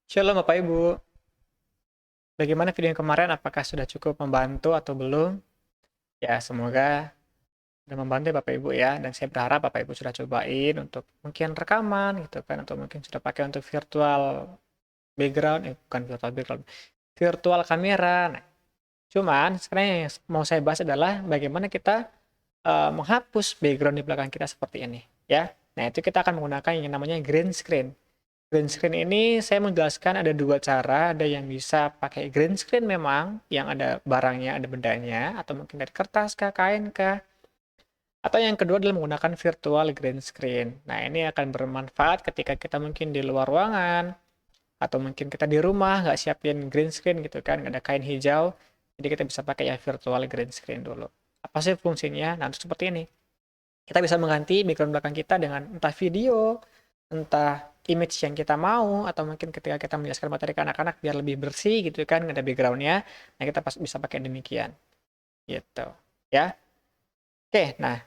Shalom Bapak Ibu, bagaimana video yang kemarin? Apakah sudah cukup membantu atau belum? Ya, semoga sudah membantu ya Bapak Ibu ya. Dan saya berharap Bapak Ibu sudah cobain untuk mungkin rekaman gitu kan, atau mungkin sudah pakai untuk virtual background, bukan virtual background, virtual kamera. Nah, cuman sekarang yang mau saya bahas adalah bagaimana kita menghapus background di belakang kita seperti ini ya. Nah, itu kita akan menggunakan yang namanya green screen. Green screen ini saya menjelaskan ada dua cara, ada yang bisa pakai green screen memang, yang ada barangnya, ada bendanya, atau mungkin dari kertas kah, kain kah, atau yang kedua adalah menggunakan virtual green screen. Nah, ini akan bermanfaat ketika kita mungkin di luar ruangan, atau mungkin kita di rumah nggak siapin green screen gitu kan, nggak ada kain hijau, jadi kita bisa pakai yang virtual green screen dulu. Apa sih fungsinya? Nah, untuk seperti ini. Kita bisa mengganti background belakang kita dengan entah video, entah image yang kita mau, atau mungkin ketika kita menjelaskan materi ke anak-anak biar lebih bersih gitu kan, nggak ada backgroundnya. Nah, kita bisa pakai demikian. Gitu. Ya. Oke, nah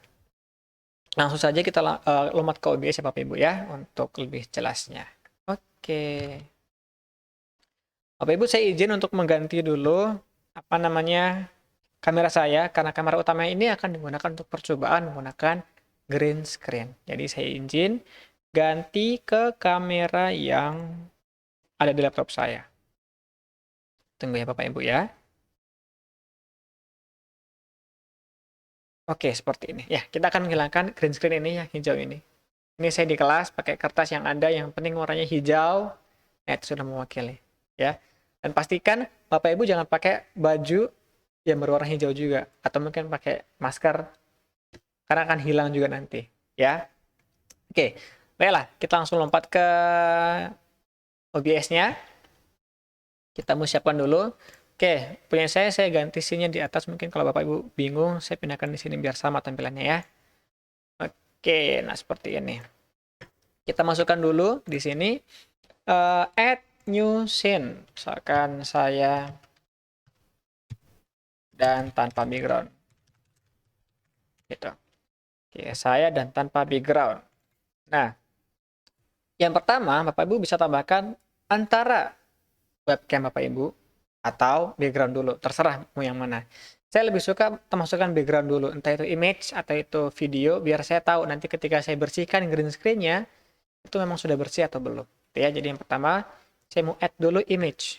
langsung saja kita lompat ke OBS ya Bapak Ibu ya, untuk lebih jelasnya. Oke. Bapak Ibu saya izin untuk mengganti dulu, apa namanya, kamera saya, karena kamera utama ini akan digunakan untuk percobaan menggunakan green screen. Jadi saya izin ganti ke kamera yang ada di laptop saya. Tunggu ya Bapak Ibu ya. Oke, seperti ini. Ya, kita akan menghilangkan green screen ini yang hijau ini. Ini saya di kelas pakai kertas yang ada, yang penting warnanya hijau. Nah, itu sudah mewakili. Ya. Dan pastikan Bapak Ibu jangan pakai baju yang berwarna hijau juga. Atau mungkin pakai masker, karena akan hilang juga nanti. Ya. Oke, baiklah. Kita langsung lompat ke OBS-nya. Kita mau siapkan dulu. Oke, punya saya ganti sini di atas. Mungkin kalau Bapak Ibu bingung, saya pindahkan di sini biar sama tampilannya ya. Oke, nah seperti ini. Kita masukkan dulu di sini add new scene. Misalkan saya dan tanpa background. Gitu. Oke, saya dan tanpa background. Nah, yang pertama Bapak Ibu bisa tambahkan antara webcam Bapak Ibu atau background dulu, terserah mau yang mana. Saya lebih suka masukkan background dulu, entah itu image atau itu video, biar saya tahu nanti ketika saya bersihkan green screen-nya, itu memang sudah bersih atau belum. Ya, jadi yang pertama, saya mau add dulu image.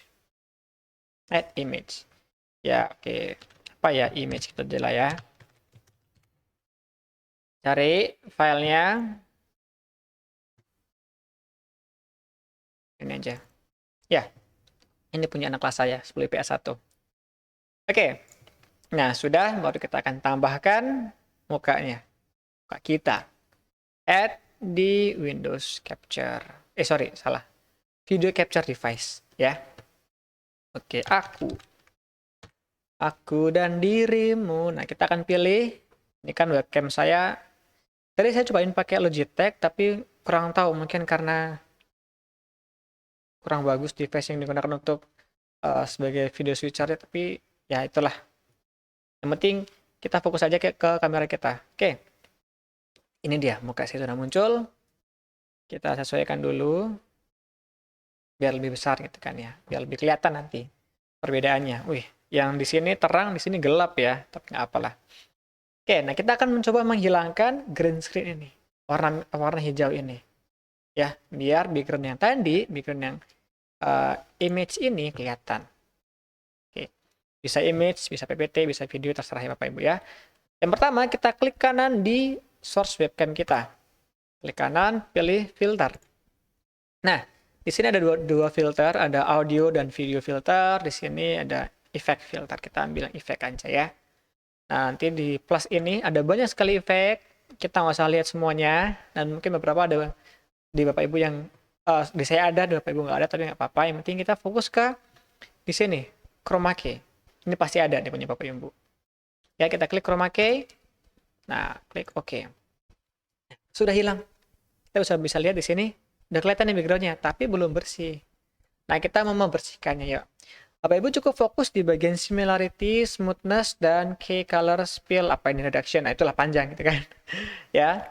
Add image. Ya, oke. Apa ya image kita dulu ya. Cari filenya. Ini aja. Ya, ini punya anak kelas saya, 10 IPS 1. Oke. Nah, sudah, baru kita akan tambahkan mukanya. Muka kita. Add di Windows Capture. Sorry, salah. Video Capture Device, ya. Oke, aku dan dirimu. Nah, kita akan pilih. Ini kan webcam saya. Tadi saya cobain pakai Logitech, tapi kurang tahu. Mungkin karena kurang bagus device yang digunakan untuk sebagai video switcher. Tapi ya itulah. Yang penting kita fokus aja ke kamera kita. Oke, ini dia. Muka saya sudah muncul. Kita sesuaikan dulu. Biar lebih besar gitu kan ya. Biar lebih kelihatan nanti perbedaannya. Wih, yang di sini terang, di sini gelap ya. Tapi nggak apalah. Oke, nah kita akan mencoba menghilangkan green screen ini. Warna hijau ini. Ya, biar background yang tadi, background yang image ini kelihatan. Oke. Bisa image, bisa PPT, bisa video, terserah ya Bapak Ibu ya. Yang pertama, kita klik kanan di source webcam kita. Klik kanan, pilih filter. Nah, di sini ada dua filter, ada audio dan video filter. Di sini ada efek filter. Kita ambil yang efek aja ya. Nah, nanti di plus ini ada banyak sekali efek. Kita nggak usah lihat semuanya. Dan mungkin beberapa ada di Bapak Ibu yang di saya ada, di Bapak Ibu nggak ada, tapi nggak apa-apa. Yang penting kita fokus ke di sini, chroma key. Ini pasti ada di punya Bapak Ibu. Ya, kita klik chroma key. Nah, klik OK. Sudah hilang. Kita bisa lihat di sini. Udah kelihatan nih background-nya, tapi belum bersih. Nah, kita mau membersihkannya ya. Bapak Ibu cukup fokus di bagian similarity, smoothness, dan key color spill. Apa ini reduction? Nah, itulah panjang gitu kan. Ya,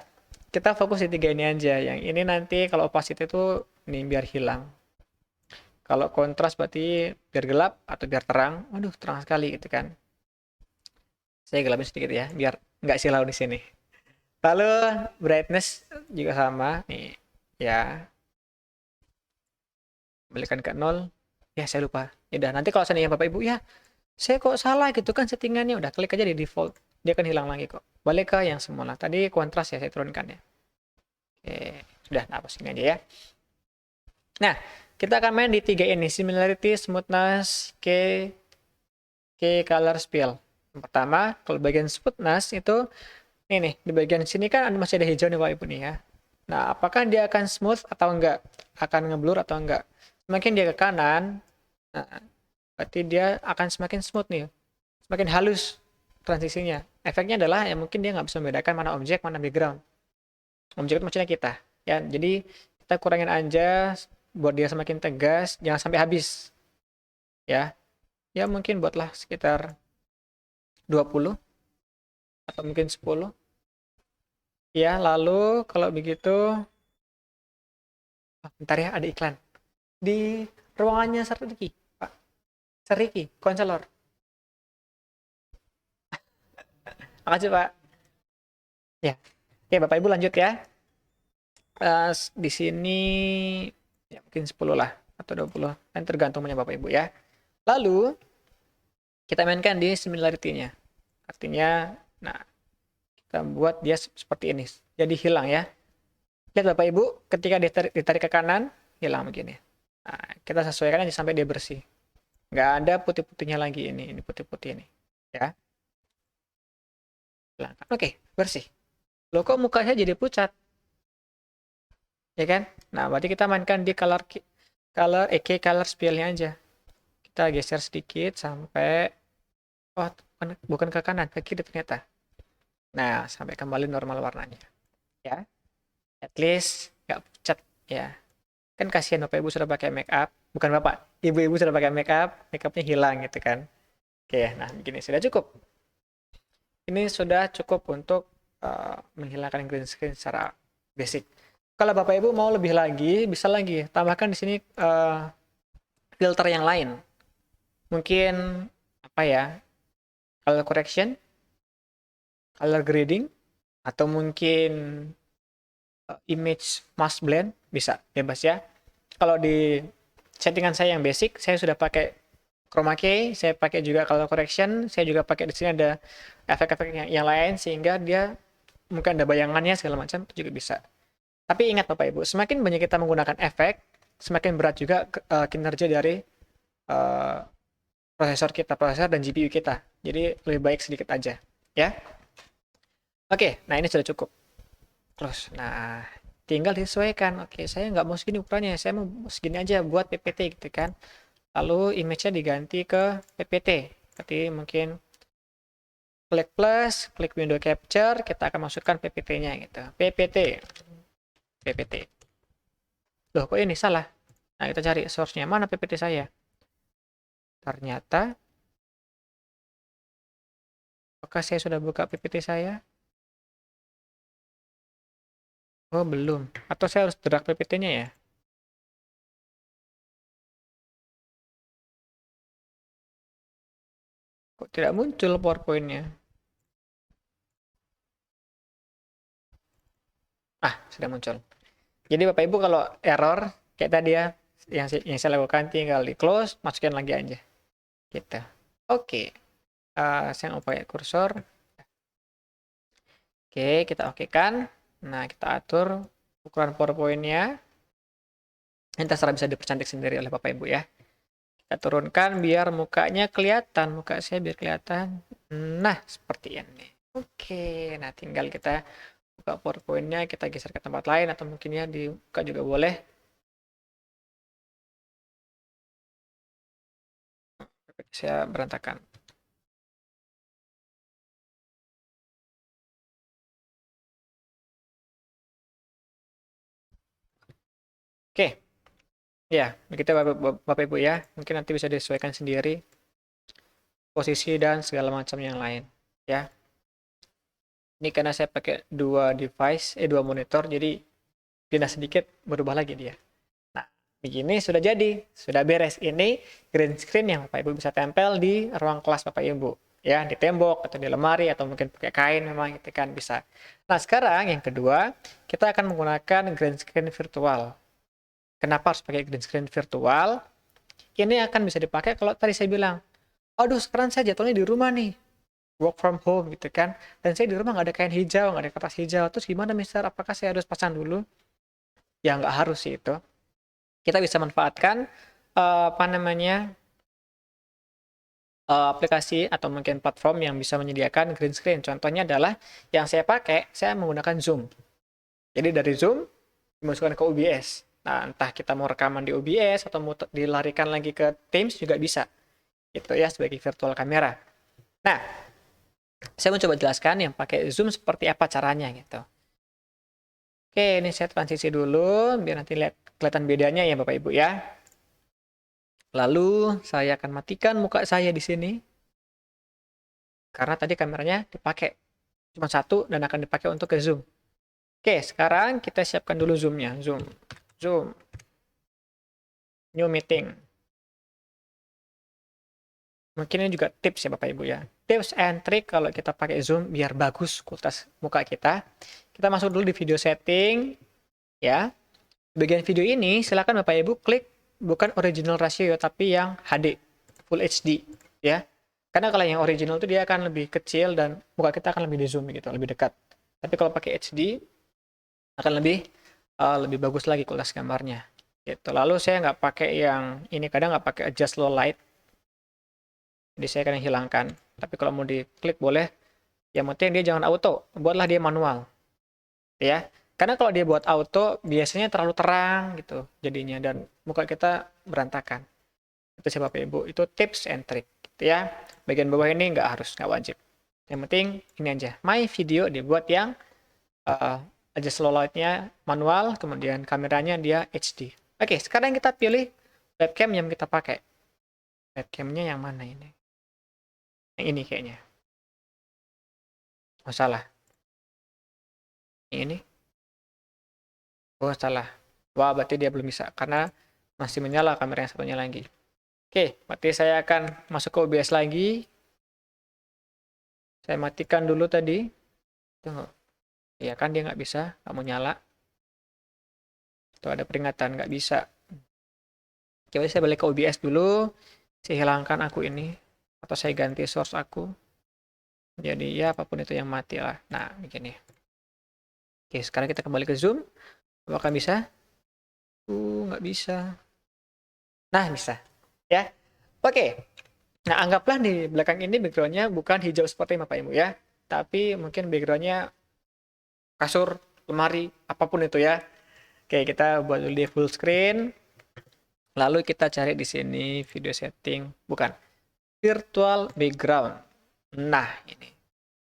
kita fokus di tiga ini aja. Yang ini nanti kalau opacity itu ini biar hilang. Kalau kontras berarti biar gelap atau biar terang. Waduh, terang sekali gitu kan. Saya gelapin sedikit ya, biar nggak silau di sini. Lalu brightness juga sama nih ya, balikan ke 0. Ya saya lupa. Ya udah, nanti kalau seandainya Bapak Ibu ya saya kok salah gitu kan settingannya, udah klik aja di default, dia akan hilang lagi kok. Balik ke yang semula. Tadi kontras ya saya turunkan ya. Oke, sudah, nah sini aja ya. Nah, kita akan main di 3 ini, similarity, smoothness, color spill. Yang pertama, kalau bagian smoothness itu ini nih, di bagian sini kan masih ada hijau nih Bapak Ibu nih ya. Nah, apakah dia akan smooth atau enggak? Akan ngeblur atau enggak? Semakin dia ke kanan, nah, berarti dia akan semakin smooth nih. Semakin halus transisinya. Efeknya adalah ya mungkin dia nggak bisa membedakan mana objek, mana background. Objek itu maksudnya kita. Ya, jadi kita kurangin aja buat dia semakin tegas, jangan sampai habis. Ya. Ya mungkin buatlah sekitar 20 atau mungkin 10. Ya, lalu kalau begitu bentar ya, ada iklan. Di ruangannya Sariki, Pak. Sariki, konselor. Makasih, Pak. Ya. Oke, Bapak Ibu lanjut ya. Di sini ya mungkin 10 lah atau 20. Kan tergantung punya Bapak Ibu ya. Lalu kita mainkan di similarity-nya. Artinya, nah, kita buat dia seperti ini. Jadi hilang ya. Lihat Bapak Ibu, ketika ditarik ke kanan, hilang begini. Nah, kita sesuaikan aja sampai dia bersih. Nggak ada putih-putihnya lagi ini putih-putih ini. Ya. Hilangkan. Oke, bersih. Loh kok mukanya jadi pucat? Ya kan? Nah, berarti kita mainkan di color spill-nya aja. Kita geser sedikit sampai bukan ke kanan, ke kiri ternyata. Nah, sampai kembali normal warnanya. Ya. At least nggak pucat ya. Kan kasihan Bapak Ibu sudah pakai make up, bukan Bapak, Ibu-ibu sudah pakai make upnya hilang gitu kan. Oke, nah begini sudah cukup. Ini sudah cukup untuk menghilangkan green screen secara basic. Kalau Bapak Ibu mau lebih lagi, bisa lagi tambahkan di sini filter yang lain. Mungkin apa ya? Color correction, color grading, atau mungkin image mask blend, bisa bebas ya. Kalau di settingan saya yang basic, saya sudah pakai chroma key, saya pakai juga color correction, saya juga pakai di sini ada efek-efek yang lain sehingga dia mungkin ada bayangannya segala macam itu juga bisa. Tapi ingat Bapak Ibu, semakin banyak kita menggunakan efek, semakin berat juga kinerja dari uh, prosesor dan GPU kita. Jadi lebih baik sedikit aja, ya. Oke, nah ini sudah cukup. Terus, nah tinggal disesuaikan. Oke, saya nggak mau segini ukurannya, saya mau segini aja buat PPT gitu kan. Lalu image-nya diganti ke PPT. Berarti mungkin klik plus, klik window capture, kita akan masukkan PPT-nya gitu. PPT. Loh, kok ini salah? Nah, kita cari source-nya. Mana PPT saya? Ternyata, apakah saya sudah buka PPT saya? Oh, belum. Atau saya harus drag PPT-nya ya? Kok tidak muncul PowerPoint-nya? Ah, sudah muncul. Jadi Bapak Ibu kalau error kayak tadi ya, yang saya lakukan tinggal di close, masukin lagi aja. Gitu. Oke. Saya mau pakai kursor. Oke, kita okekan. Nah, kita atur ukuran PowerPoint-nya. Ini terserah bisa dipercantik sendiri oleh Bapak Ibu ya. Kita turunkan biar mukanya kelihatan. Muka saya biar kelihatan. Nah, seperti ini. Oke, nah tinggal kita buka PowerPoint-nya, kita geser ke tempat lain atau mungkin ya dibuka juga boleh. Saya berantakan. Oke, ya begitu Bapak Ibu ya. Mungkin nanti bisa disesuaikan sendiri posisi dan segala macam yang lain ya. Ini karena saya pakai dua monitor, jadi pindah sedikit berubah lagi dia. Nah, Begini sudah jadi, sudah beres. Ini green screen yang Bapak Ibu bisa tempel di ruang kelas Bapak Ibu. Ya, di tembok atau di lemari atau mungkin pakai kain memang itu kan bisa. Nah, sekarang yang kedua, kita akan menggunakan green screen virtual. Kenapa harus pakai green screen virtual? Ini akan bisa dipakai kalau tadi saya bilang, aduh sekarang saya jatuhnya di rumah nih, work from home gitu kan. Dan saya di rumah nggak ada kain hijau, nggak ada kertas hijau. Terus gimana Mister? Apakah saya harus pasang dulu? Ya nggak harus sih itu. Kita bisa manfaatkan apa namanya aplikasi atau mungkin platform yang bisa menyediakan green screen. Contohnya adalah yang saya pakai, saya menggunakan Zoom. Jadi dari Zoom dimasukkan ke OBS. Nah, entah kita mau rekaman di OBS atau mau dilarikan lagi ke Teams juga bisa. Itu ya sebagai virtual kamera. Nah, saya mau coba jelaskan yang pakai Zoom seperti apa caranya gitu. Oke, ini saya transisi dulu biar nanti lihat kelihatan bedanya ya Bapak Ibu ya. Lalu saya akan matikan muka saya di sini. Karena tadi kameranya dipakai cuma satu dan akan dipakai untuk ke Zoom. Oke, sekarang kita siapkan dulu Zoom-nya. Zoom. New meeting. Mungkin ini juga tips ya Bapak Ibu ya. Tips and trick kalau kita pakai Zoom biar bagus kualitas muka kita. Kita masuk dulu di video setting. Ya. Bagian video ini silakan Bapak Ibu klik bukan original ratio tapi yang HD, Full HD. Ya. Karena kalau yang original itu dia akan lebih kecil dan muka kita akan lebih di zoom gitu, lebih dekat. Tapi kalau pakai HD akan lebih bagus lagi kualitas gambarnya. Gitu. Lalu saya nggak pakai yang ini, kadang nggak pakai adjust low light. Jadi saya akan hilangkan. Tapi kalau mau diklik boleh. Yang penting dia jangan auto, buatlah dia manual. Ya. Karena kalau dia buat auto biasanya terlalu terang gitu jadinya dan muka kita berantakan. Itu sih Bapak Ibu, itu tips and trick gitu ya. Bagian bawah ini nggak wajib. Yang penting ini aja, my video dibuat yang adjust low light-nya manual, kemudian kameranya dia HD. Oke, sekarang kita pilih webcam yang kita pakai. Webcamnya yang mana ini? Yang ini kayaknya. Oh salah. Yang ini? Oh salah. Wah berarti dia belum bisa karena masih menyala kamera yang satunya lagi. Oke, berarti saya akan masuk ke OBS lagi. Saya matikan dulu tadi. Tunggu. Ya kan dia nggak bisa, nggak mau nyala. Tuh ada peringatan, nggak bisa. Coba saya balik ke OBS dulu. Saya hilangkan aku ini. Atau saya ganti source aku. Jadi ya apapun itu yang mati lah. Nah, begini. Oke, sekarang kita kembali ke Zoom. Apakah bisa? Nggak bisa. Nah, bisa. Ya. Oke. Nah, anggaplah di belakang ini background-nya bukan hijau seperti Bapak Ibu ya. Tapi mungkin background-nya kasur, lemari, apapun itu ya. Oke, kita buat dulu di full screen. Lalu kita cari di sini video setting, bukan virtual background. Nah, ini.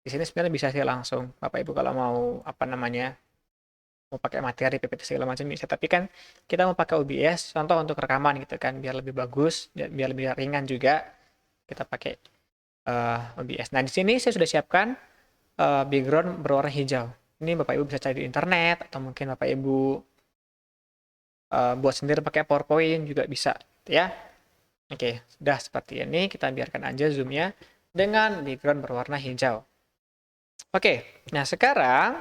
Di sini sebenarnya bisa sih langsung Bapak Ibu kalau mau apa namanya? Mau pakai materi PPT segala macam bisa, tapi kan kita mau pakai OBS contoh untuk rekaman gitu kan biar lebih bagus, biar lebih ringan juga. Kita pakai OBS. Nah, di sini saya sudah siapkan background berwarna hijau. Ini Bapak Ibu bisa cari di internet atau mungkin Bapak Ibu buat sendiri pakai PowerPoint juga bisa ya. Oke, sudah seperti ini kita biarkan aja zoomnya dengan background berwarna hijau. Oke, nah sekarang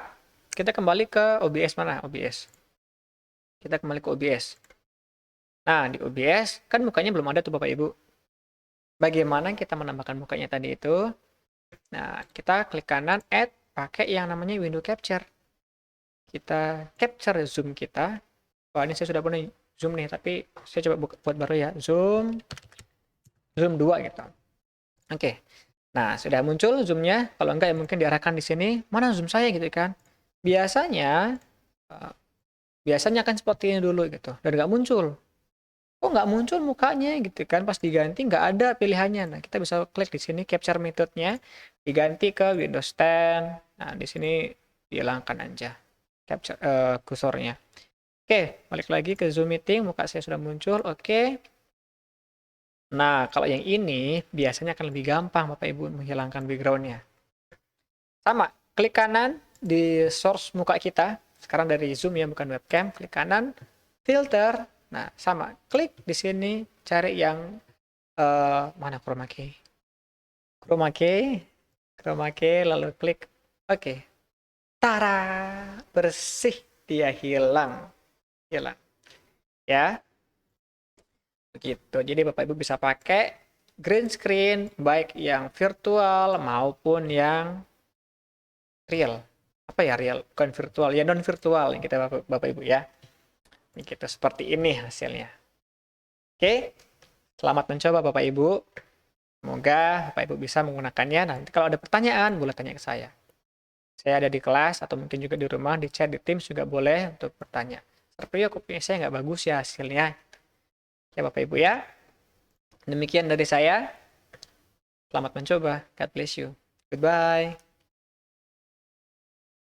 kita kembali ke OBS mana? OBS. Kita kembali ke OBS. Nah, di OBS kan mukanya belum ada tuh Bapak Ibu. Bagaimana kita menambahkan mukanya tadi itu? Nah, kita klik kanan add pakai yang namanya window capture. Kita capture zoom kita. Wah, ini saya sudah punya zoom nih, tapi saya coba buat baru ya. Zoom 2 gitu. Oke. Nah, sudah muncul zoomnya. Kalau enggak ya mungkin diarahkan di sini. Mana zoom saya gitu kan. Biasanya kan seperti ini dulu gitu. Dan nggak muncul. Kok nggak muncul mukanya gitu kan. Pas diganti nggak ada pilihannya. Nah, kita bisa klik di sini capture methodnya. Diganti ke Windows 10. Nah, di sini dihilangkan aja capture kursornya. Oke, balik lagi ke Zoom meeting. Muka saya sudah muncul. Oke. Nah, kalau yang ini biasanya akan lebih gampang Bapak Ibu menghilangkan background-nya. Sama, klik kanan di source muka kita. Sekarang dari Zoom ya, bukan webcam. Klik kanan, filter, Nah, sama. Klik di sini, cari yang mana chroma key. Chroma key, lalu klik oke. Tara, bersih, dia hilang. Hilang. Ya, begitu. Jadi Bapak Ibu bisa pakai green screen baik yang virtual maupun yang real. Apa ya real? Bukan virtual, ya non virtual yang kita Bapak Ibu ya. Ini kita seperti ini hasilnya. Oke, selamat mencoba Bapak Ibu. Semoga Bapak Ibu bisa menggunakannya. Nanti kalau ada pertanyaan boleh tanya ke saya. Saya ada di kelas atau mungkin juga di rumah, di chat, di Teams juga boleh untuk bertanya. Tapi ya kopinya saya nggak bagus ya hasilnya. Ya Bapak Ibu ya. Demikian dari saya. Selamat mencoba. God bless you. Goodbye.